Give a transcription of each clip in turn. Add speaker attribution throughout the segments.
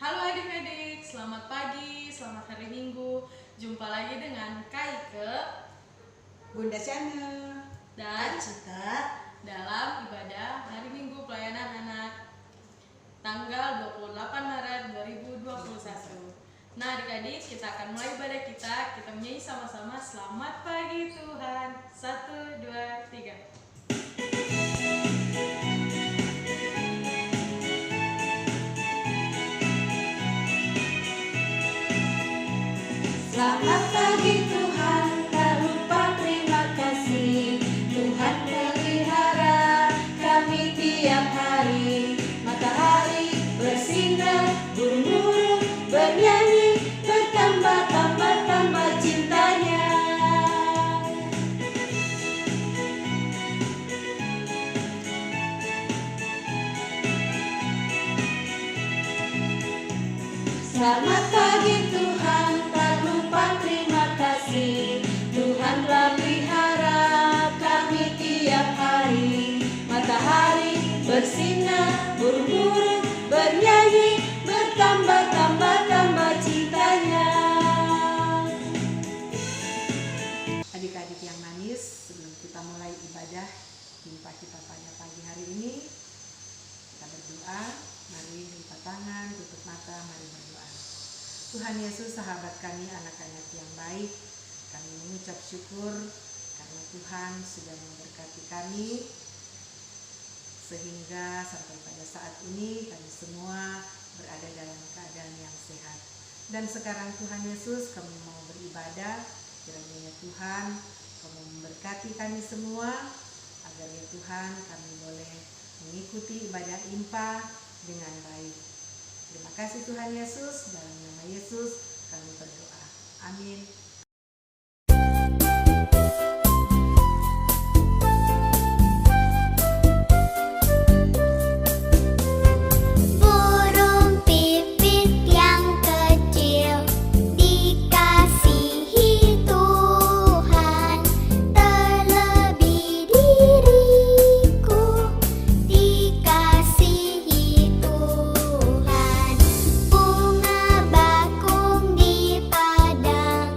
Speaker 1: Halo adik-adik, selamat pagi, selamat hari Minggu. Jumpa lagi dengan Kaike
Speaker 2: Bunda Channel
Speaker 1: dan
Speaker 2: Cita
Speaker 1: dalam ibadah hari Minggu pelayanan anak tanggal 28 Maret 2021. Nah adik-adik, kita akan mulai ibadah kita. Kita menyanyi sama-sama Selamat Pagi Tuhan. 1, 2, 3.
Speaker 2: Selamat pagi Tuhan, tak lupa terima kasih. Tuhan pelihara kami tiap hari. Matahari bersinar, burung-burung bernyanyi, bertambah-tambah cintanya. Selamat pagi Tuhan, tak lupa terima kasih. Tuhan telah pelihara kami tiap hari. Matahari bersinar, burung-burung bernyanyi, bertambah cintanya. Adik-adik yang manis, sebelum kita mulai ibadah jumpa kita pada pagi hari ini, kita berdoa. Mari lipat tangan, tutup mata, mari berdoa. Tuhan Yesus, sahabat kami, anak-anak yang baik, kami mengucap syukur karena Tuhan sudah memberkati kami sehingga sampai pada saat ini kami semua berada dalam keadaan yang sehat. Dan sekarang Tuhan Yesus, kami mau beribadah, kiranya Tuhan kamu memberkati kami semua agar ya Tuhan kami boleh mengikuti ibadah IMPA dengan baik. Terima kasih Tuhan Yesus, dalam nama Yesus kami berdoa. Amin.
Speaker 3: Burung pipit yang kecil dikasihi Tuhan, terlebih diriku dikasihi Tuhan. Bunga bakung di padang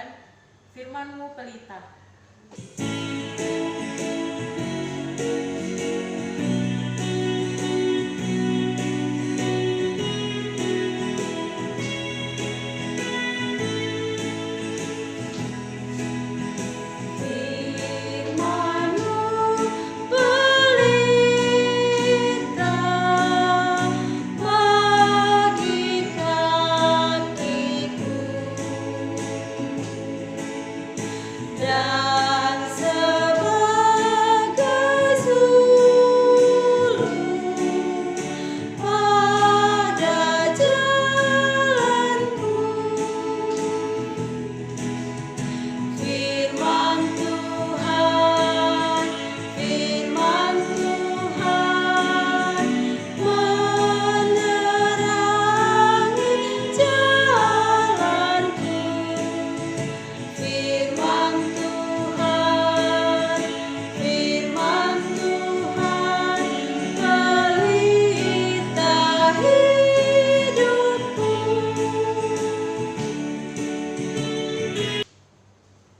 Speaker 1: membawakan Firman-Mu Pelita.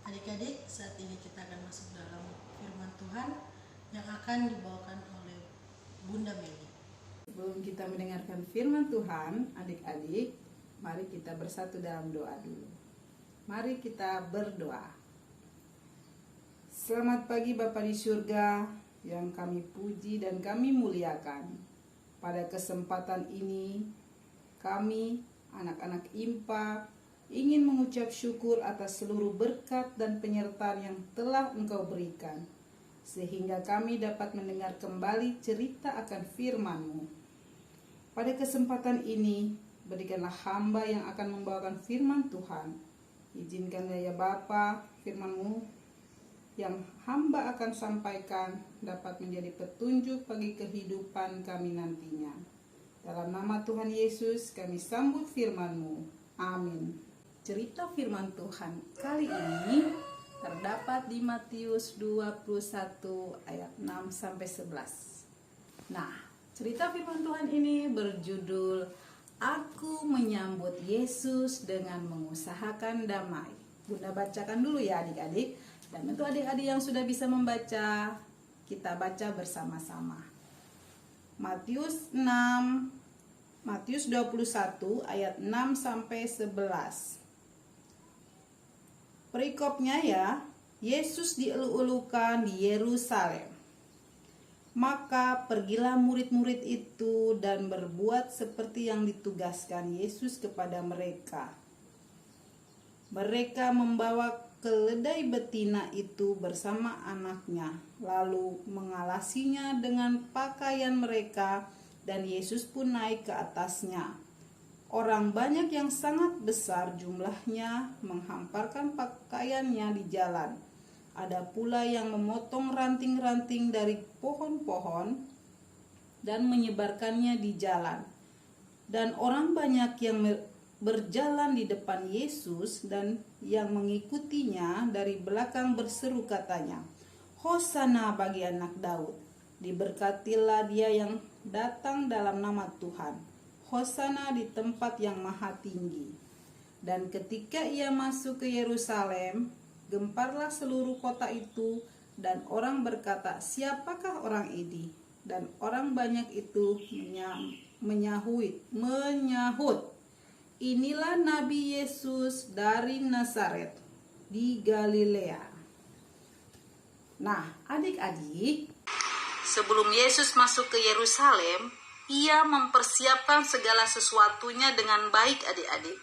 Speaker 4: Adik-adik, saat ini kita akan masuk dalam firman Tuhan yang akan dibawakan oleh Bunda Meli.
Speaker 2: Sebelum kita mendengarkan firman Tuhan, adik-adik, mari kita bersatu dalam doa dulu. Mari kita berdoa. Selamat pagi Bapa di surga yang kami puji dan kami muliakan. Pada kesempatan ini, kami, anak-anak IMPA, ingin mengucap syukur atas seluruh berkat dan penyertaan yang telah Engkau berikan, sehingga kami dapat mendengar kembali cerita akan firman-Mu. Pada kesempatan ini, berikanlah hamba yang akan membawakan firman Tuhan. Izinkanlah ya Bapa, firman-Mu yang hamba akan sampaikan dapat menjadi petunjuk bagi kehidupan kami nantinya. Dalam nama Tuhan Yesus, kami sambut firman-Mu. Amin. Cerita firman Tuhan kali ini terdapat di Matius 21 ayat 6-11. Nah, cerita firman Tuhan ini berjudul Aku Menyambut Yesus dengan Mengusahakan Damai. Bunda bacakan dulu ya adik-adik. Dan untuk adik-adik yang sudah bisa membaca, kita baca bersama-sama. Matius 21 ayat 6-11. Perikopnya ya, Yesus dielu-elukan di Yerusalem. Maka pergilah murid-murid itu dan berbuat seperti yang ditugaskan Yesus kepada mereka. Mereka membawa keledai betina itu bersama anaknya, lalu mengalasinya dengan pakaian mereka, dan Yesus pun naik ke atasnya. Orang banyak yang sangat besar jumlahnya menghamparkan pakaiannya di jalan. Ada pula yang memotong ranting-ranting dari pohon-pohon dan menyebarkannya di jalan. Dan orang banyak yang berjalan di depan Yesus dan yang mengikutinya dari belakang berseru katanya, Hosana bagi anak Daud, diberkatilah dia yang datang dalam nama Tuhan. Hosana di tempat yang maha tinggi. Dan ketika ia masuk ke Yerusalem, gemparlah seluruh kota itu, dan orang berkata, siapakah orang ini? Dan orang banyak itu menyahut, inilah Nabi Yesus dari Nazaret di Galilea. Nah, adik-adik, sebelum Yesus masuk ke Yerusalem, ia mempersiapkan segala sesuatunya dengan baik adik-adik.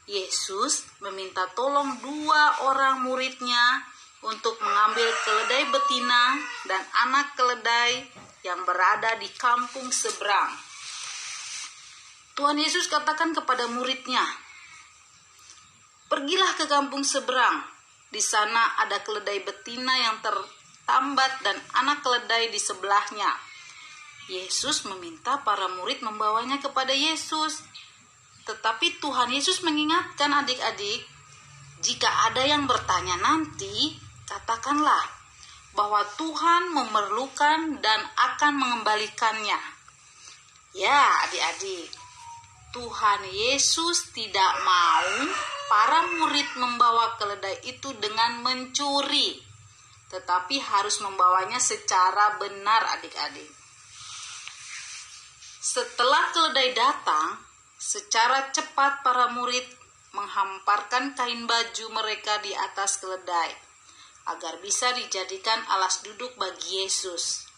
Speaker 2: Yesus meminta tolong 2 orang muridnya untuk mengambil keledai betina dan anak keledai yang berada di kampung seberang. Tuhan Yesus katakan kepada muridnya, pergilah ke kampung seberang. Di sana ada keledai betina yang tertambat dan anak keledai di sebelahnya. Yesus meminta para murid membawanya kepada Yesus. Tetapi Tuhan Yesus mengingatkan adik-adik, jika ada yang bertanya nanti, katakanlah bahwa Tuhan memerlukan dan akan mengembalikannya. Ya adik-adik,
Speaker 5: Tuhan Yesus tidak mau para murid membawa keledai itu dengan mencuri, tetapi harus membawanya secara benar, adik-adik. Setelah keledai datang, secara cepat para murid menghamparkan kain baju mereka di atas keledai agar bisa dijadikan alas duduk bagi Yesus.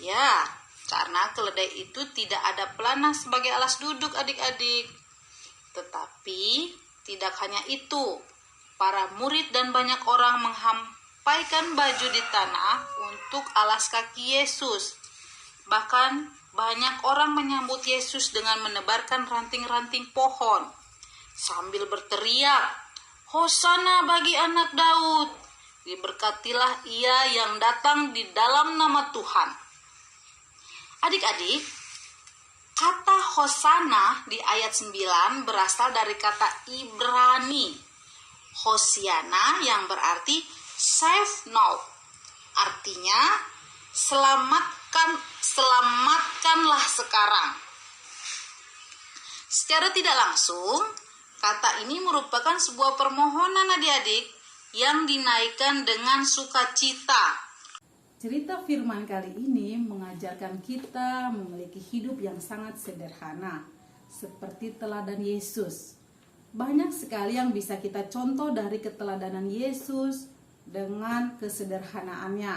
Speaker 5: Ya, karena keledai itu tidak ada pelana sebagai alas duduk, adik-adik. Tetapi tidak hanya itu, para murid dan banyak orang menghampaikan baju di tanah untuk alas kaki Yesus. Bahkan banyak orang menyambut Yesus dengan menebarkan ranting-ranting pohon sambil berteriak, "Hosana bagi anak Daud, diberkatilah ia yang datang di dalam nama Tuhan." Adik-adik, kata Hosana di ayat 9 berasal dari kata Ibrani Hosiana yang berarti save now. Artinya selamatkanlah sekarang. Secara tidak langsung, kata ini merupakan sebuah permohonan, adik-adik, yang dinaikkan dengan sukacita.
Speaker 2: Cerita firman kali ini mengajarkan kita memiliki hidup yang sangat sederhana, seperti teladan Yesus. Banyak sekali yang bisa kita contoh dari keteladanan Yesus dengan kesederhanaannya.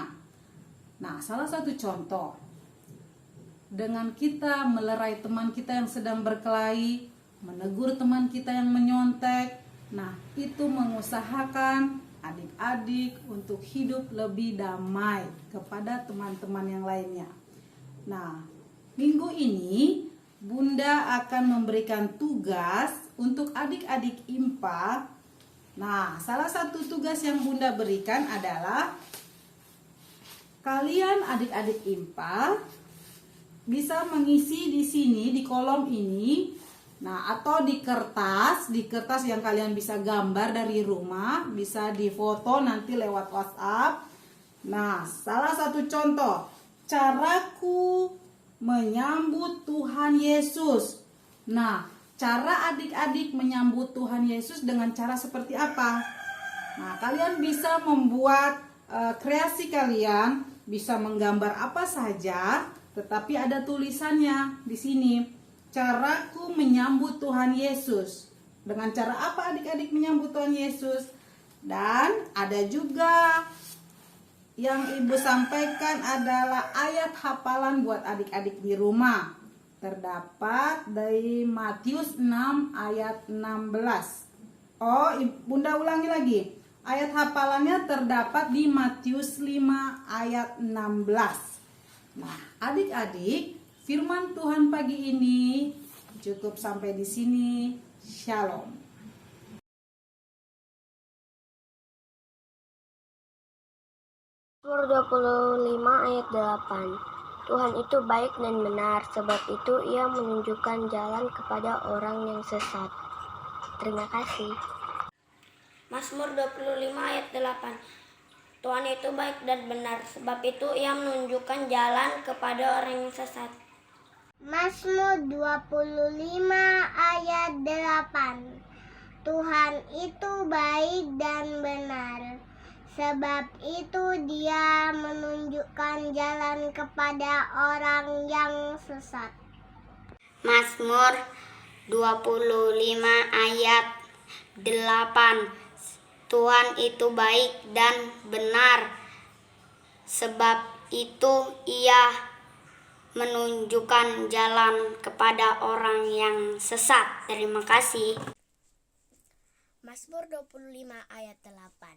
Speaker 2: Nah, salah satu contoh, dengan kita melerai teman kita yang sedang berkelahi, menegur teman kita yang menyontek, nah itu mengusahakan adik-adik untuk hidup lebih damai kepada teman-teman yang lainnya. Nah, minggu ini Bunda akan memberikan tugas untuk adik-adik IMPA. Nah, salah satu tugas yang Bunda berikan adalah kalian adik-adik IMPA bisa mengisi di sini di kolom ini. Nah, atau di kertas yang kalian bisa gambar dari rumah, bisa difoto nanti lewat WhatsApp. Nah, salah satu contoh, caraku menyambut Tuhan Yesus. Nah, cara adik-adik menyambut Tuhan Yesus dengan cara seperti apa? Nah, kalian bisa membuat kreasi kalian, bisa menggambar apa saja, tetapi ada tulisannya di sini. Caraku menyambut Tuhan Yesus. Dengan cara apa adik-adik menyambut Tuhan Yesus? Dan ada juga yang Ibu sampaikan adalah ayat hafalan buat adik-adik di rumah. Terdapat dari Matius 6 ayat 16. Oh, Bunda ulangi lagi. Ayat hafalannya terdapat di Matius 5 ayat 16. Nah, adik-adik, firman Tuhan pagi ini cukup sampai di sini. Shalom.
Speaker 3: Mazmur 25 ayat 8. Tuhan itu baik dan benar, sebab itu ia menunjukkan jalan kepada orang yang sesat. Terima kasih.
Speaker 6: Mazmur 25 ayat 8. Tuhan itu baik dan benar, sebab itu ia menunjukkan jalan kepada orang yang sesat.
Speaker 3: Mazmur 25 ayat 8. Tuhan itu baik dan benar, sebab itu dia menunjukkan jalan kepada orang yang sesat.
Speaker 6: Mazmur 25 ayat 8. Tuhan itu baik dan benar, sebab itu ia menunjukkan jalan kepada orang yang sesat. Terima kasih.
Speaker 3: Mazmur 25 ayat 8.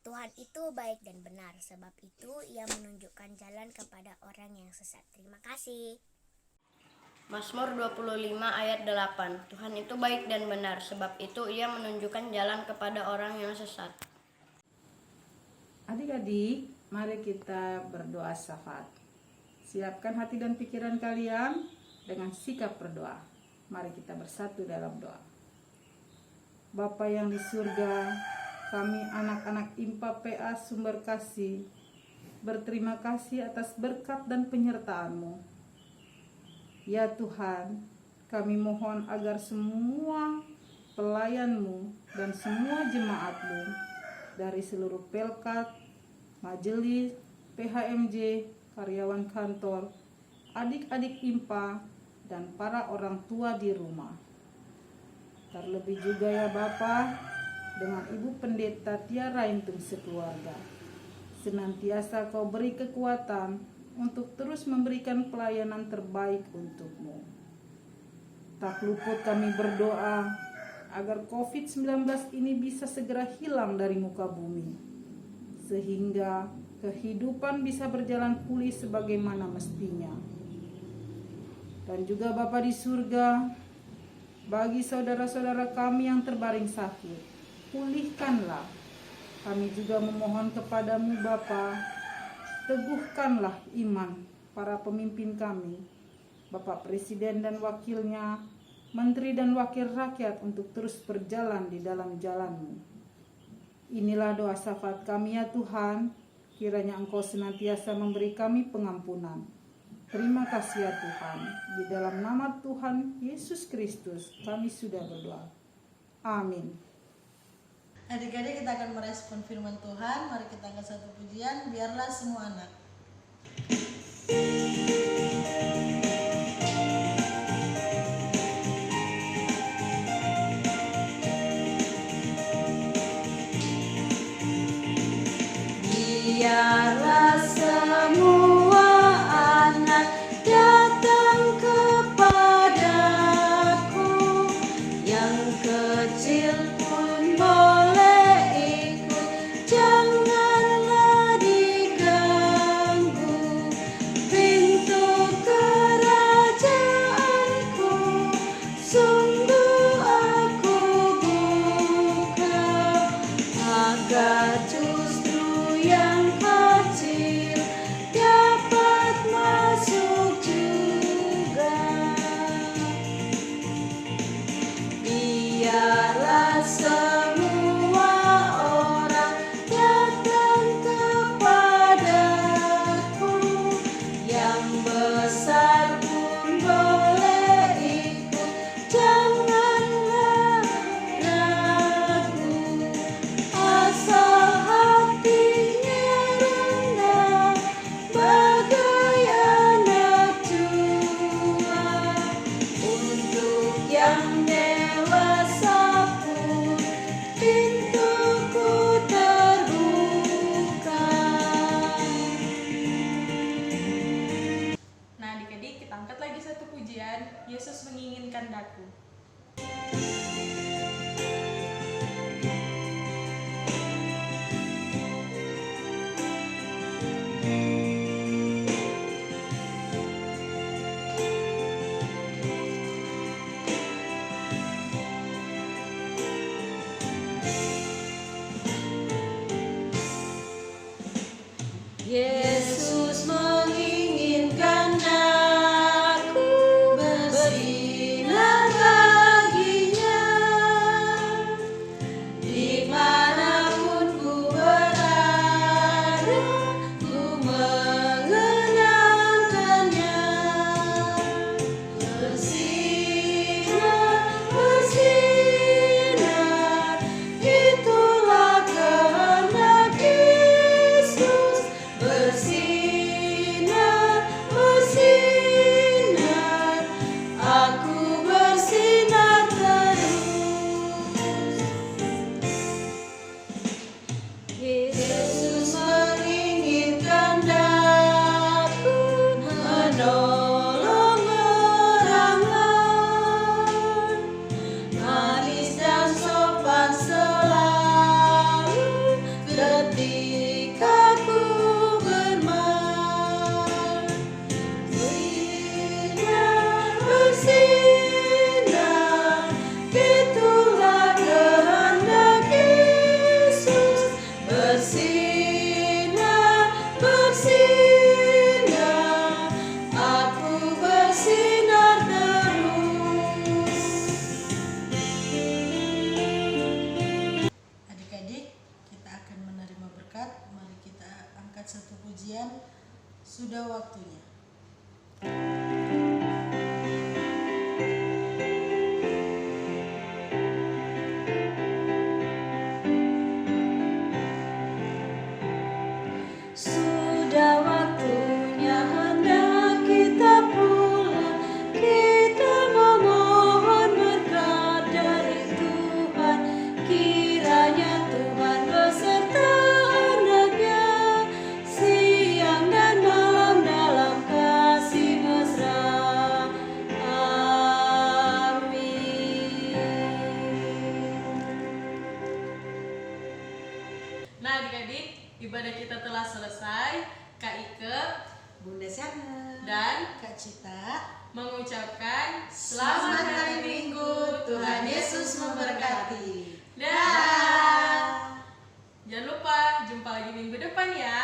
Speaker 3: Tuhan itu baik dan benar, sebab itu ia menunjukkan jalan kepada orang yang sesat. Terima kasih.
Speaker 6: Mazmur 25 ayat 8. Tuhan itu baik dan benar, sebab itu ia menunjukkan jalan kepada orang yang sesat.
Speaker 2: Adik-adik, mari kita berdoa syafaat. Siapkan hati dan pikiran kalian dengan sikap berdoa. Mari kita bersatu dalam doa. Bapa yang di surga, kami anak-anak IMPA PA Sumber Kasih berterima kasih atas berkat dan penyertaan-Mu. Ya Tuhan,
Speaker 7: kami mohon agar semua pelayan-Mu dan semua jemaat-Mu dari seluruh pelkat, majelis, PHMJ, karyawan kantor, adik-adik IMPA, dan para orang tua di rumah. Terlebih juga ya Bapa, dengan Ibu Pendeta Tiara Intung sekeluarga, senantiasa Kau beri kekuatan untuk terus memberikan pelayanan terbaik untuk-Mu. Tak luput kami berdoa agar COVID-19 ini bisa segera hilang dari muka bumi, sehingga kehidupan bisa berjalan pulih sebagaimana mestinya. Dan juga Bapa di surga, bagi saudara-saudara kami yang terbaring sakit, pulihkanlah. Kami juga memohon kepadamu Bapa, teguhkanlah iman para pemimpin kami, Bapak Presiden dan wakilnya, Menteri dan Wakil Rakyat untuk terus berjalan di dalam jalan-Mu. Inilah doa syafaat kami ya Tuhan, kiranya Engkau senantiasa memberi kami pengampunan. Terima kasih ya Tuhan, di dalam nama Tuhan Yesus Kristus kami sudah berdoa. Amin.
Speaker 4: Adik-adik, kita akan merespon firman Tuhan. Mari kita angkat satu pujian, biarlah semua anak.
Speaker 8: Biarlah semua anak datang kepadaku, yang kecil pun boleh ikut, janganlah diganggu. Pintu kerajaanku sungguh aku buka, agar justru yang kecil dapat masuk juga. Biarlah semua orang datang kepadaku, yang besar pun boleh ikut, janganlah ragu. Asal hatinya rendah bagai anak tua, untuk yang dewasa pun pintuku terbuka.
Speaker 1: Nah adik-adik, kita angkat lagi satu pujian, Yesus menginginkan daku.
Speaker 8: Yesus menginginkan aku bersinar baginya, dimanapun ku berada, ku mengenangkannya. Bersinar, bersinar, itulah kehendak Yesus. Bersinar, bersinar, aku bersinar terus. Yesus menginginkan daku menolong orang lain, manis dan sopan selalu ketika ku bermain. Bersinar, bersinar, itulah kehendak Yesus. Bersinar, bersinar, aku bersinar terus.
Speaker 4: Adik-adik, kita akan menerima berkat. Mari kita angkat satu pujian, sudah waktunya.
Speaker 1: Nah adik-adik, ibadah kita telah selesai. Kak Ike
Speaker 2: Bunda Syahna
Speaker 1: dan
Speaker 4: Kak Cita,
Speaker 1: mengucapkan
Speaker 2: selamat hari Minggu, Tuhan Yesus memberkati.
Speaker 1: Dah. Jangan lupa jumpa lagi minggu depan ya.